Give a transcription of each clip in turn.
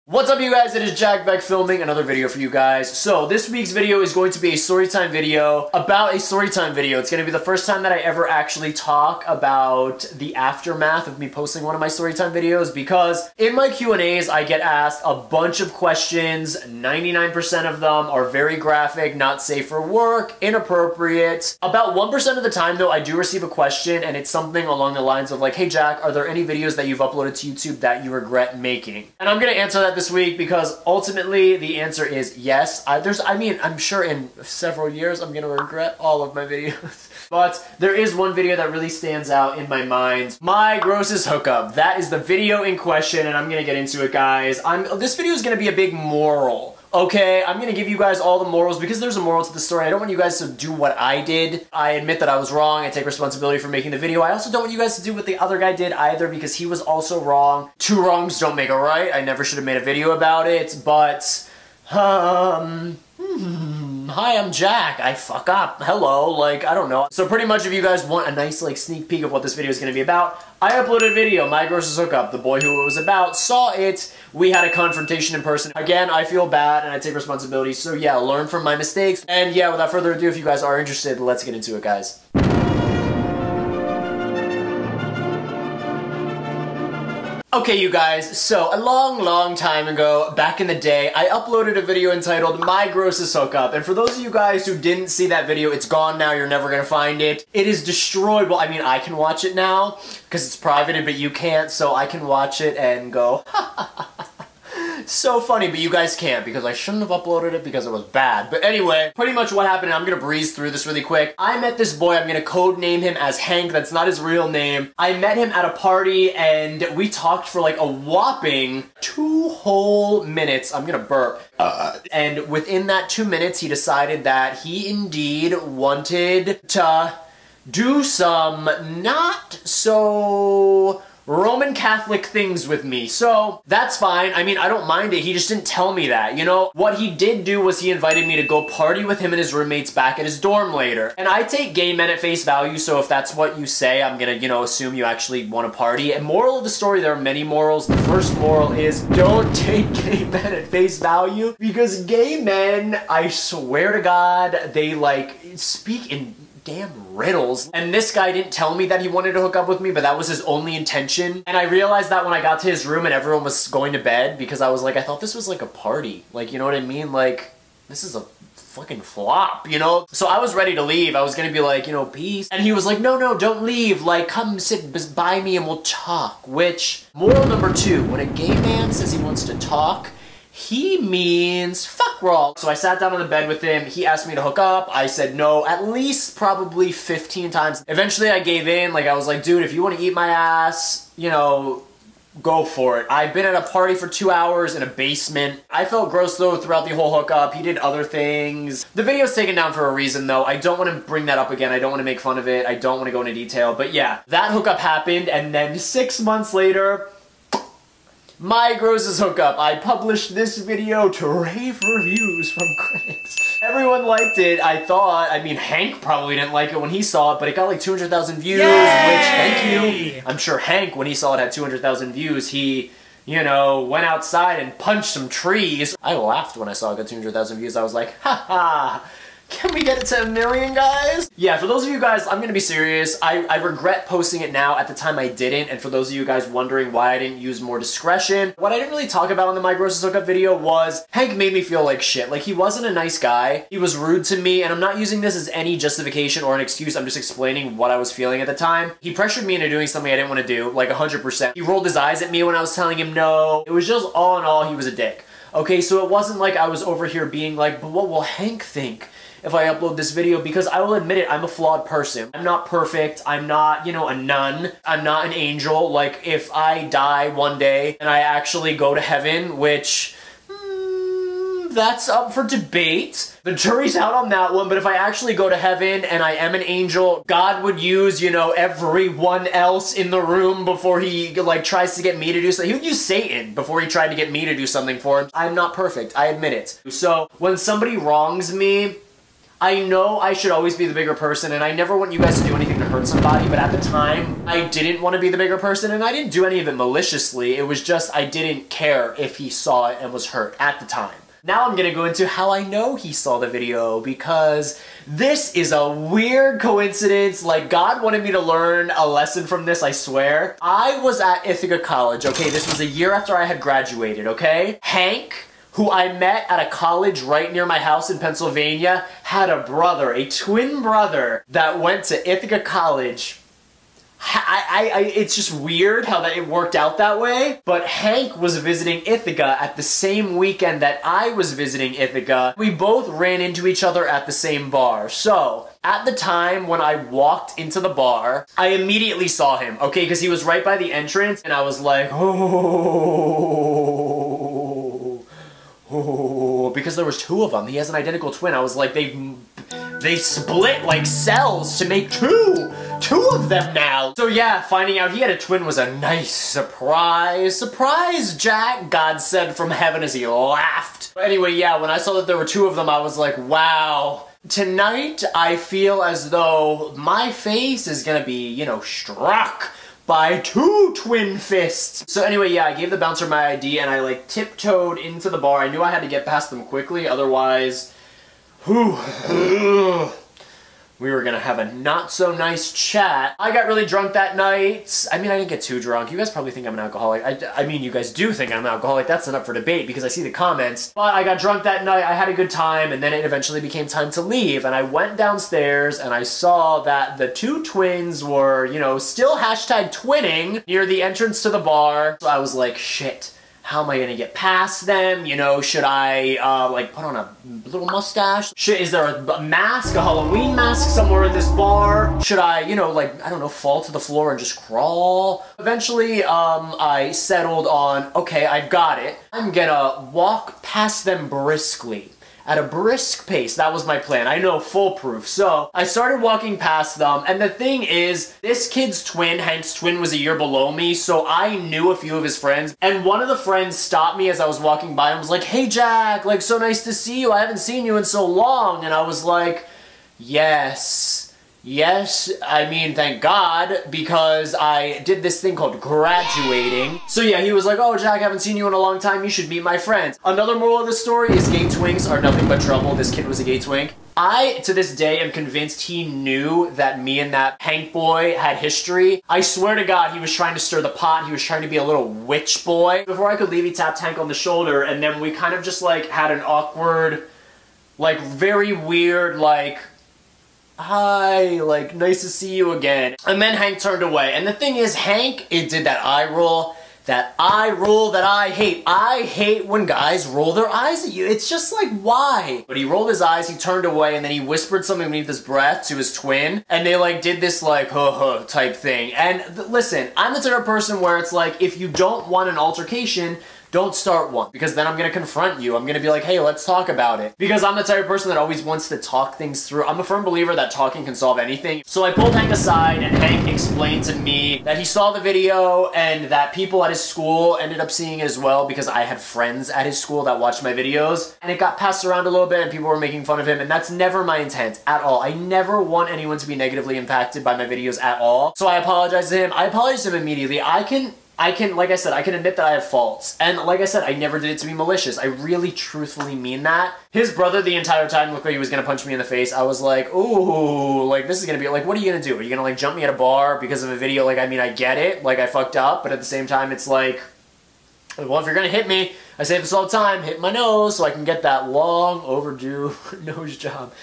What's up, you guys? It is Jack back filming another video for you guys. So this week's video is going to be a storytime video about a storytime video. It's going to be the first time that I ever actually talk about the aftermath of me posting one of my storytime videos, because in my Q&As I get asked a bunch of questions. 99% of them are very graphic, not safe for work, inappropriate. About 1% of the time though, I do receive a question and it's something along the lines of like, hey Jack, are there any videos that you've uploaded to YouTube that you regret making? And I'm going to answer that this week because ultimately the answer is yes. I'm sure in several years I'm gonna regret all of my videos. But there is one video that really stands out in my mind. My grossest hookup. That is the video in question, and I'm gonna get into it, guys. This video is gonna be a big moral. Okay, I'm gonna give you guys all the morals because there's a moral to the story. I don't want you guys to do what I did. I admit that I was wrong. I take responsibility for making the video. I also don't want you guys to do what the other guy did either, because he was also wrong. Two wrongs don't make a right. I never should have made a video about it, but hi, I'm Jack. I fuck up. Hello, like, I don't know. So pretty much if you guys want a nice, like, sneak peek of what this video is going to be about, I uploaded a video, my grossest hookup. The boy who it was about saw it. We had a confrontation in person. Again, I feel bad and I take responsibility. So yeah, learn from my mistakes. And yeah, without further ado, if you guys are interested, let's get into it, guys. Okay, you guys, so a long time ago, back in the day, I uploaded a video entitled My Grossest Hookup, and for those of you guys who didn't see that video, it's gone now, you're never gonna find it. It is destroyed. Well, I mean, I can watch it now, because it's private, but you can't, so I can watch it and go, so funny, but you guys can't, because I shouldn't have uploaded it because it was bad. But anyway, pretty much what happened, and I'm gonna breeze through this really quick. I met this boy, I'm gonna code name him as Hank, that's not his real name. I met him at a party, and we talked for like a whopping 2 whole minutes. I'm gonna burp. And within that 2 minutes, he decided that he indeed wanted to do some not so Roman Catholic things with me. So that's fine. I mean, I don't mind it. He just didn't tell me that, you know? What he did do was he invited me to go party with him and his roommates back at his dorm later. And I take gay men at face value, so if that's what you say, I'm gonna, you know, assume you actually want to party. And moral of the story, there are many morals. The first moral is don't take gay men at face value, because gay men, I swear to God, they like speak in damn riddles. And this guy didn't tell me that he wanted to hook up with me, but that was his only intention. And I realized that when I got to his room and everyone was going to bed, because I was like, I thought this was like a party. Like, you know what I mean? Like, this is a fucking flop, you know? So I was ready to leave. I was gonna be like, you know, peace. And he was like, no, don't leave. Like, come sit by me and we'll talk. Which, moral number 2, when a gay man says he wants to talk, he means fuck raw. So I sat down on the bed with him. He asked me to hook up. I said no at least probably 15 times. Eventually I gave in. Like, I was like, dude, if you want to eat my ass, you know, go for it. I've been at a party for 2 hours in a basement. I felt gross though throughout the whole hookup. He did other things. The video's taken down for a reason though. I don't want to bring that up again. I don't want to make fun of it. I don't want to go into detail. But yeah, that hookup happened, and then 6 months later, my grossest hookup. I published this video to rave reviews from critics. Everyone liked it, I thought. I mean, Hank probably didn't like it when he saw it, but it got like 200,000 views, which, thank you. I'm sure Hank, when he saw it, had 200,000 views. He, you know, went outside and punched some trees. I laughed when I saw it got 200,000 views. I was like, haha. Can we get it to 1 million, guys? Yeah, for those of you guys, I'm gonna be serious. I regret posting it now. At the time I didn't, and for those of you guys wondering why I didn't use more discretion, what I didn't really talk about in the My Grossest Hookup video was Hank made me feel like shit. Like, he wasn't a nice guy. He was rude to me, and I'm not using this as any justification or an excuse. I'm just explaining what I was feeling at the time. He pressured me into doing something I didn't want to do, like 100%. He rolled his eyes at me when I was telling him no. It was just all in all, he was a dick. Okay, so it wasn't like I was over here being like, but what will Hank think if I upload this video? Because I will admit it, I'm a flawed person. I'm not perfect. I'm not, you know, a nun. I'm not an angel. Like, if I die one day and I actually go to heaven, which, that's up for debate. The jury's out on that one, but if I actually go to heaven and I am an angel, God would use, you know, everyone else in the room before he, like, tries to get me to do something. He would use Satan before he tried to get me to do something for him. I'm not perfect. I admit it. So, when somebody wrongs me, I know I should always be the bigger person, and I never want you guys to do anything to hurt somebody, but at the time, I didn't want to be the bigger person, and I didn't do any of it maliciously. It was just I didn't care if he saw it and was hurt at the time. Now I'm gonna go into how I know he saw the video, because this is a weird coincidence. Like, God wanted me to learn a lesson from this, I swear. I was at Ithaca College, okay? This was a year after I had graduated, okay? Hank, who I met at a college right near my house in Pennsylvania, had a brother, a twin brother, that went to Ithaca College. It's just weird how that it worked out that way, but Hank was visiting Ithaca at the same weekend that I was visiting Ithaca. We both ran into each other at the same bar. So, at the time when I walked into the bar, I immediately saw him, okay, because he was right by the entrance, and I was like, oh, because there was two of them. He has an identical twin. I was like, they split like cells to make two of them now. So yeah, finding out he had a twin was a nice surprise. Surprise, Jack, God said from heaven as he laughed. But anyway, yeah, when I saw that there were two of them, I was like, wow. Tonight, I feel as though my face is gonna be, you know, struck by two twin fists. So anyway, yeah, I gave the bouncer my ID and I like tiptoed into the bar. I knew I had to get past them quickly, otherwise, we were gonna have a not so nice chat. I got really drunk that night. I mean, I didn't get too drunk. You guys probably think I'm an alcoholic. I mean, you guys do think I'm an alcoholic. That's not up for debate because I see the comments. But I got drunk that night. I had a good time, and then it eventually became time to leave. And I went downstairs and I saw that the two twins were, you know, still hashtag twinning near the entrance to the bar. So I was like, shit. How am I gonna get past them? You know, should I, like, put on a little mustache? Is there a mask, a Halloween mask somewhere in this bar? Should I, you know, like, I don't know, fall to the floor and just crawl? Eventually, I settled on, okay, I've got it. I'm gonna walk past them briskly. At a brisk pace. That was my plan. I know, foolproof. So, I started walking past them, and the thing is, this kid's twin, Hank's twin, was a year below me, so I knew a few of his friends, and one of the friends stopped me as I was walking by and was like, hey Jack, like, so nice to see you. I haven't seen you in so long. And I was like, yes, I mean, thank God, because I did this thing called graduating. So yeah, he was like, oh, Jack, I haven't seen you in a long time. You should meet my friends. Another moral of the story is gay twinks are nothing but trouble. This kid was a gay twink. I, to this day, am convinced he knew that me and that Hank boy had history. I swear to God, he was trying to stir the pot. He was trying to be a little witch boy. Before I could leave, he tapped Hank on the shoulder, and then we kind of just, like, had an awkward, like, very weird, like, hi, like, nice to see you again. And then Hank turned away. And the thing is, Hank, it did that eye roll. That eye roll that I hate. I hate when guys roll their eyes at you. It's just like, why? But he rolled his eyes, he turned away, and then he whispered something beneath his breath to his twin. And they, like, did this, like, huh type thing. And listen, I'm the type of person where it's like, if you don't want an altercation, don't start one, because then I'm gonna confront you. I'm gonna be like, hey, let's talk about it. Because I'm the type of person that always wants to talk things through. I'm a firm believer that talking can solve anything. So I pulled Hank aside, and Hank explained to me that he saw the video and that people at his school ended up seeing it as well, because I had friends at his school that watched my videos. And it got passed around a little bit and people were making fun of him, and that's never my intent at all. I never want anyone to be negatively impacted by my videos at all. So I apologized to him. I apologized to him immediately. I can, like I said, I can admit that I have faults. And like I said, I never did it to be malicious. I really truthfully mean that. His brother the entire time looked like he was gonna punch me in the face. I was like, ooh, like this is gonna be, like, what are you gonna do? Are you gonna like jump me at a bar because of a video? Like, I mean, I get it, like I fucked up, but at the same time, it's like, well, if you're gonna hit me, I say this all the time, hit my nose so I can get that long overdue nose job.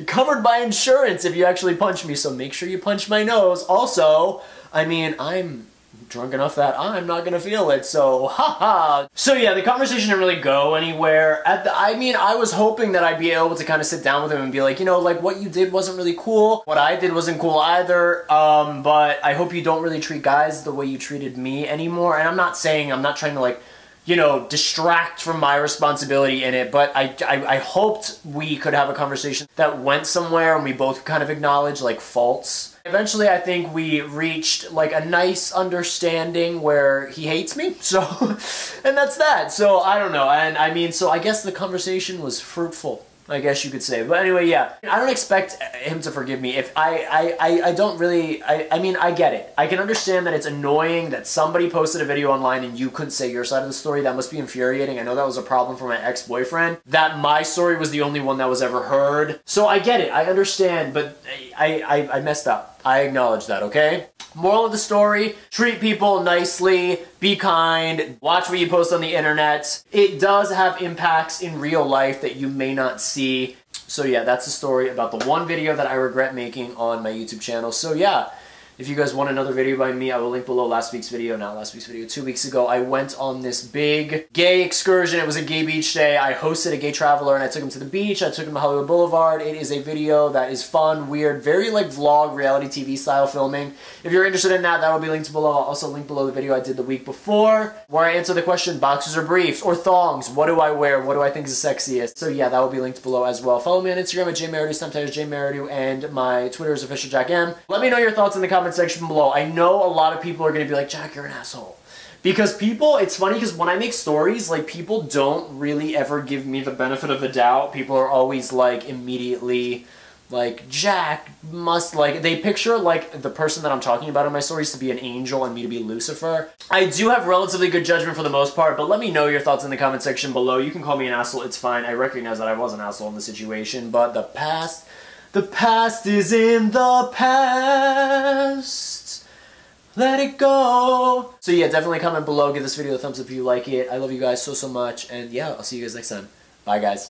Covered by insurance if you actually punch me, so make sure you punch my nose. Also, I mean, I'm drunk enough that I'm not gonna feel it, so haha. So yeah, the conversation didn't really go anywhere. I mean, I was hoping that I'd be able to kind of sit down with him and be like, you know, like what you did wasn't really cool. What I did wasn't cool either, but I hope you don't really treat guys the way you treated me anymore. And I'm not trying to like, you know, distract from my responsibility in it, but I hoped we could have a conversation that went somewhere and we both kind of acknowledged like faults. Eventually, I think we reached like a nice understanding where he hates me, so, and that's that. So, I don't know, and I mean, so I guess the conversation was fruitful. I guess you could say. But anyway, yeah. I don't expect him to forgive me if I don't really, I mean, I get it. I can understand that it's annoying that somebody posted a video online and you couldn't say your side of the story. That must be infuriating. I know that was a problem for my ex-boyfriend, that my story was the only one that was ever heard. So I get it. I understand, but I messed up. I acknowledge that, okay? Moral of the story, treat people nicely, be kind, watch what you post on the internet. It does have impacts in real life that you may not see. So yeah, that's the story about the one video that I regret making on my YouTube channel. So yeah, if you guys want another video by me, I will link below last week's video. Not last week's video, 2 weeks ago. I went on this big gay excursion. It was a gay beach day. I hosted a gay traveler and I took him to the beach. I took him to Hollywood Boulevard. It is a video that is fun, weird, very like vlog, reality TV style filming. If you're interested in that, that will be linked below. I'll also link below the video I did the week before where I answer the question, boxers or briefs or thongs? What do I wear? What do I think is the sexiest? So yeah, that will be linked below as well. Follow me on Instagram at jmerridew, sometimes jmerridew, and my Twitter is officialjackm. Let me know your thoughts in the comments section below. I know a lot of people are going to be like, Jack, you're an asshole. Because people, it's funny because when I make stories, like, people don't really ever give me the benefit of the doubt. People are always, like, immediately, like, Jack must, like, they picture, like, the person that I'm talking about in my stories to be an angel and me to be Lucifer. I do have relatively good judgment for the most part, but let me know your thoughts in the comment section below. You can call me an asshole, it's fine. I recognize that I was an asshole in the situation, but the past is in the past. Let it go. So yeah, definitely comment below. Give this video a thumbs up if you like it. I love you guys so much. And yeah, I'll see you guys next time. Bye, guys.